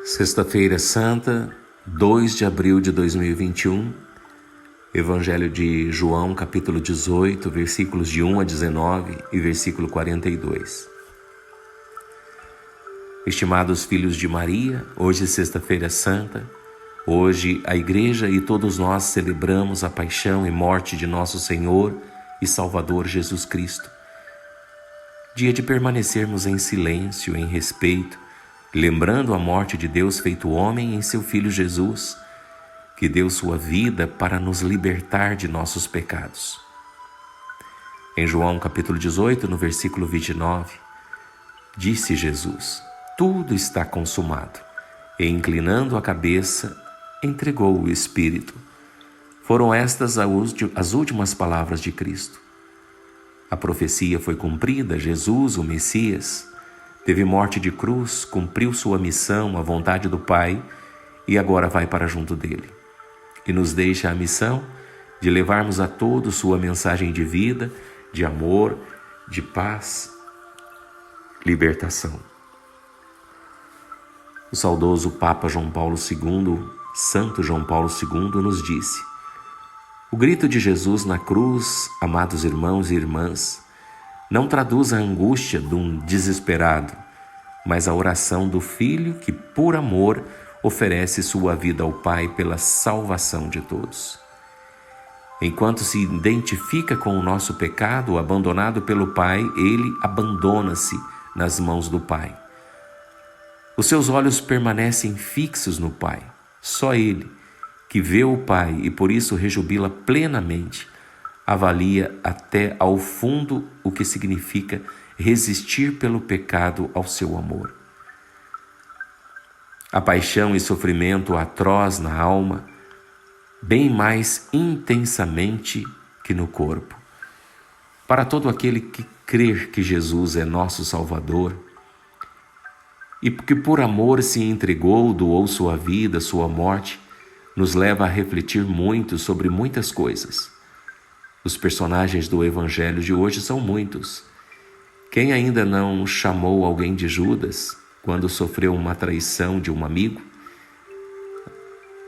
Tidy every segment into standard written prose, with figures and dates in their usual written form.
Sexta-feira Santa, 2 de abril de 2021, Evangelho de João, capítulo 18, versículos de 1 a 19 e versículo 42. Estimados filhos de Maria, hoje Sexta-feira Santa, hoje a Igreja e todos nós celebramos a paixão e morte de nosso Senhor e Salvador Jesus Cristo. Dia de permanecermos em silêncio, em respeito, lembrando a morte de Deus feito homem em seu Filho Jesus, que deu sua vida para nos libertar de nossos pecados. Em João capítulo 18, no versículo 29, disse Jesus: tudo está consumado, e inclinando a cabeça, entregou o Espírito. Foram estas as últimas palavras de Cristo. A profecia foi cumprida, Jesus, o Messias, teve morte de cruz, cumpriu sua missão, a vontade do Pai, e agora vai para junto dele. E nos deixa a missão de levarmos a todos sua mensagem de vida, de amor, de paz, libertação. O saudoso Papa João Paulo II, Santo João Paulo II, nos disse: o grito de Jesus na cruz, amados irmãos e irmãs, não traduz a angústia de um desesperado, mas a oração do Filho que, por amor, oferece sua vida ao Pai pela salvação de todos. Enquanto se identifica com o nosso pecado, abandonado pelo Pai, ele abandona-se nas mãos do Pai. Os seus olhos permanecem fixos no Pai. Só ele, que vê o Pai e por isso rejubila plenamente, avalia até ao fundo o que significa resistir pelo pecado ao seu amor. A paixão e sofrimento atroz na alma, bem mais intensamente que no corpo. Para todo aquele que crer que Jesus é nosso Salvador e que por amor se entregou, doou sua vida, sua morte, nos leva a refletir muito sobre muitas coisas. Os personagens do Evangelho de hoje são muitos. Quem ainda não chamou alguém de Judas quando sofreu uma traição de um amigo?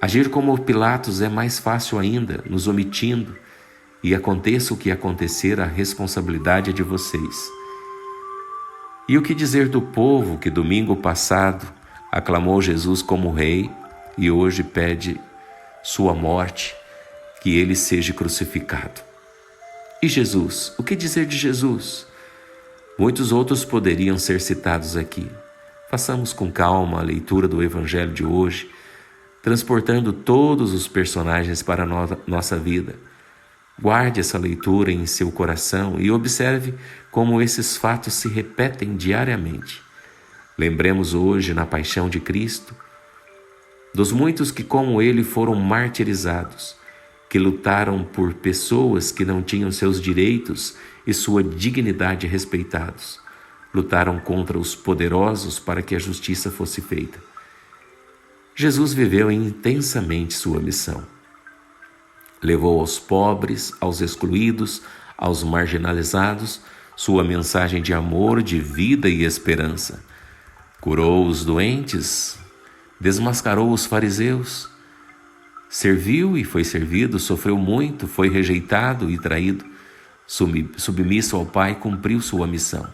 Agir como Pilatos é mais fácil ainda, nos omitindo, e aconteça o que acontecer, a responsabilidade é de vocês. E o que dizer do povo que domingo passado aclamou Jesus como rei e hoje pede sua morte, que ele seja crucificado? E Jesus? O que dizer de Jesus? Muitos outros poderiam ser citados aqui. Façamos com calma a leitura do Evangelho de hoje, transportando todos os personagens para a nossa vida. Guarde essa leitura em seu coração e observe como esses fatos se repetem diariamente. Lembremos hoje, na paixão de Cristo, dos muitos que, como ele, foram martirizados, que lutaram por pessoas que não tinham seus direitos e sua dignidade respeitados. Lutaram contra os poderosos para que a justiça fosse feita. Jesus viveu intensamente sua missão. Levou aos pobres, aos excluídos, aos marginalizados, sua mensagem de amor, de vida e esperança. Curou os doentes, desmascarou os fariseus, serviu e foi servido, sofreu muito, foi rejeitado e traído, submisso ao Pai, cumpriu sua missão.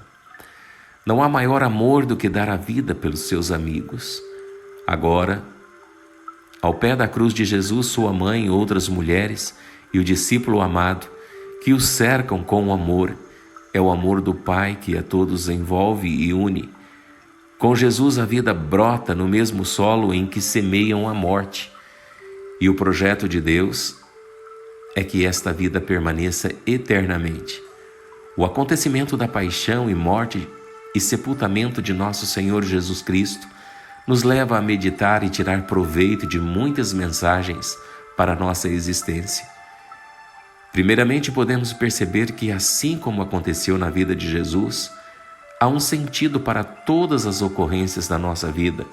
Não há maior amor do que dar a vida pelos seus amigos. Agora, ao pé da cruz de Jesus, sua mãe, outras mulheres e o discípulo amado, que o cercam com o amor, é o amor do Pai que a todos envolve e une. Com Jesus a vida brota no mesmo solo em que semeiam a morte. E o projeto de Deus é que esta vida permaneça eternamente. O acontecimento da paixão e morte e sepultamento de nosso Senhor Jesus Cristo nos leva a meditar e tirar proveito de muitas mensagens para a nossa existência. Primeiramente, podemos perceber que, assim como aconteceu na vida de Jesus, há um sentido para todas as ocorrências da nossa vida.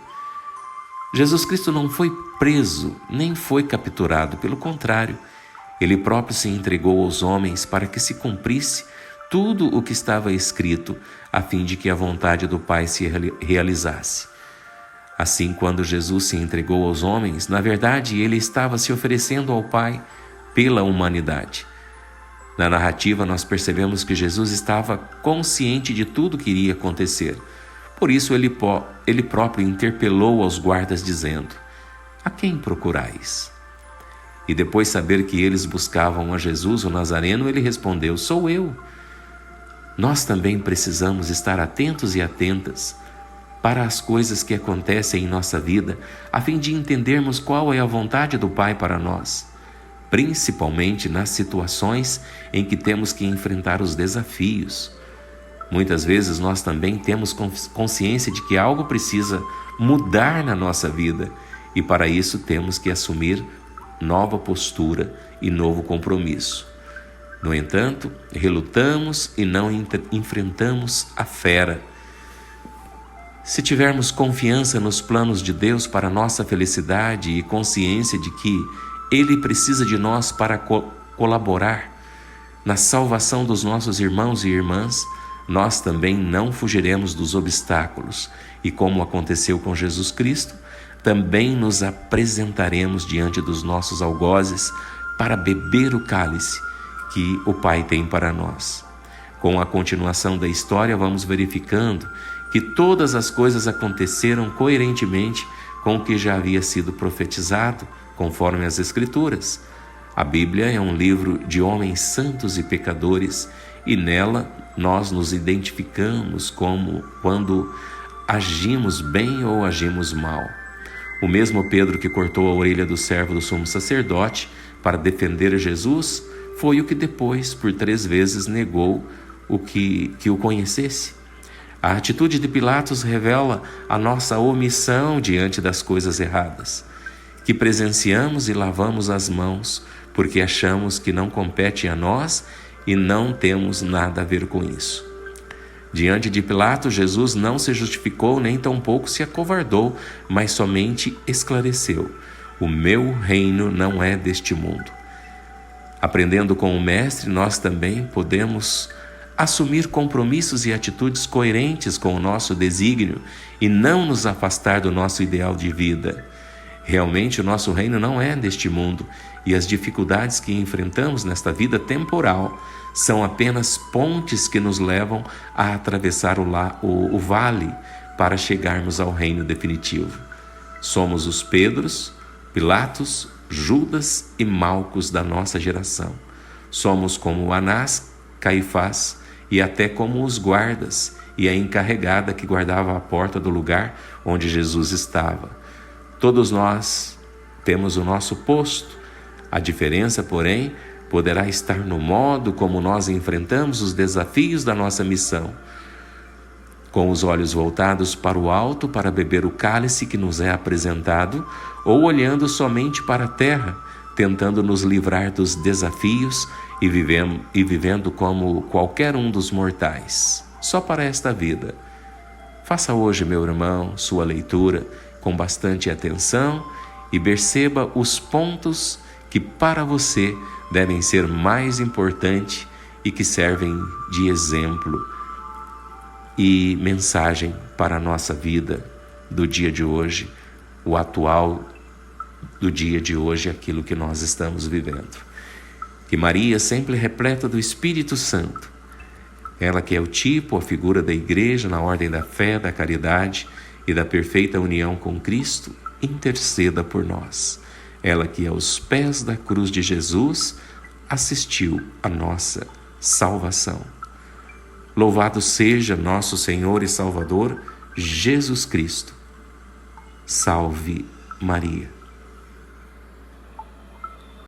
Jesus Cristo não foi preso, nem foi capturado, pelo contrário, ele próprio se entregou aos homens para que se cumprisse tudo o que estava escrito, a fim de que a vontade do Pai se realizasse. Assim, quando Jesus se entregou aos homens, na verdade, ele estava se oferecendo ao Pai pela humanidade. Na narrativa, nós percebemos que Jesus estava consciente de tudo que iria acontecer. Por isso, ele próprio interpelou aos guardas, dizendo: "A quem procurais?" E depois de saber que eles buscavam a Jesus, o Nazareno, ele respondeu: "Sou eu." Nós também precisamos estar atentos e atentas para as coisas que acontecem em nossa vida, a fim de entendermos qual é a vontade do Pai para nós, principalmente nas situações em que temos que enfrentar os desafios. Muitas vezes nós também temos consciência de que algo precisa mudar na nossa vida e para isso temos que assumir nova postura e novo compromisso. No entanto, relutamos e não enfrentamos a fera. Se tivermos confiança nos planos de Deus para nossa felicidade e consciência de que Ele precisa de nós para colaborar na salvação dos nossos irmãos e irmãs, nós também não fugiremos dos obstáculos e, como aconteceu com Jesus Cristo, também nos apresentaremos diante dos nossos algozes para beber o cálice que o Pai tem para nós. Com a continuação da história, vamos verificando que todas as coisas aconteceram coerentemente com o que já havia sido profetizado, conforme as Escrituras. A Bíblia é um livro de homens santos e pecadores, e nela nós nos identificamos como quando agimos bem ou agimos mal. O mesmo Pedro que cortou a orelha do servo do sumo sacerdote para defender Jesus foi o que depois, por 3 vezes, negou que o conhecesse. A atitude de Pilatos revela a nossa omissão diante das coisas erradas, que presenciamos e lavamos as mãos porque achamos que não compete a nós e não temos nada a ver com isso. Diante de Pilatos, Jesus não se justificou nem tampouco se acovardou, mas somente esclareceu: "O meu reino não é deste mundo." Aprendendo com o Mestre, nós também podemos assumir compromissos e atitudes coerentes com o nosso desígnio e não nos afastar do nosso ideal de vida. Realmente, o nosso reino não é deste mundo e as dificuldades que enfrentamos nesta vida temporal são apenas pontes que nos levam a atravessar o vale para chegarmos ao reino definitivo. Somos os Pedros, Pilatos, Judas e Malcos da nossa geração. Somos como Anás, Caifás e até como os guardas e a encarregada que guardava a porta do lugar onde Jesus estava. Todos nós temos o nosso posto. A diferença, porém, poderá estar no modo como nós enfrentamos os desafios da nossa missão. Com os olhos voltados para o alto para beber o cálice que nos é apresentado, ou olhando somente para a terra, tentando nos livrar dos desafios e vivendo como qualquer um dos mortais, só para esta vida. Faça hoje, meu irmão, sua leitura com bastante atenção e perceba os pontos que para você devem ser mais importantes e que servem de exemplo e mensagem para a nossa vida do dia de hoje, o atual do dia de hoje, aquilo que nós estamos vivendo. Que Maria, sempre repleta do Espírito Santo, ela que é o tipo, a figura da Igreja na ordem da fé, da caridade e da perfeita união com Cristo, interceda por nós. Ela que aos pés da cruz de Jesus assistiu à nossa salvação. Louvado seja nosso Senhor e Salvador, Jesus Cristo. Salve Maria.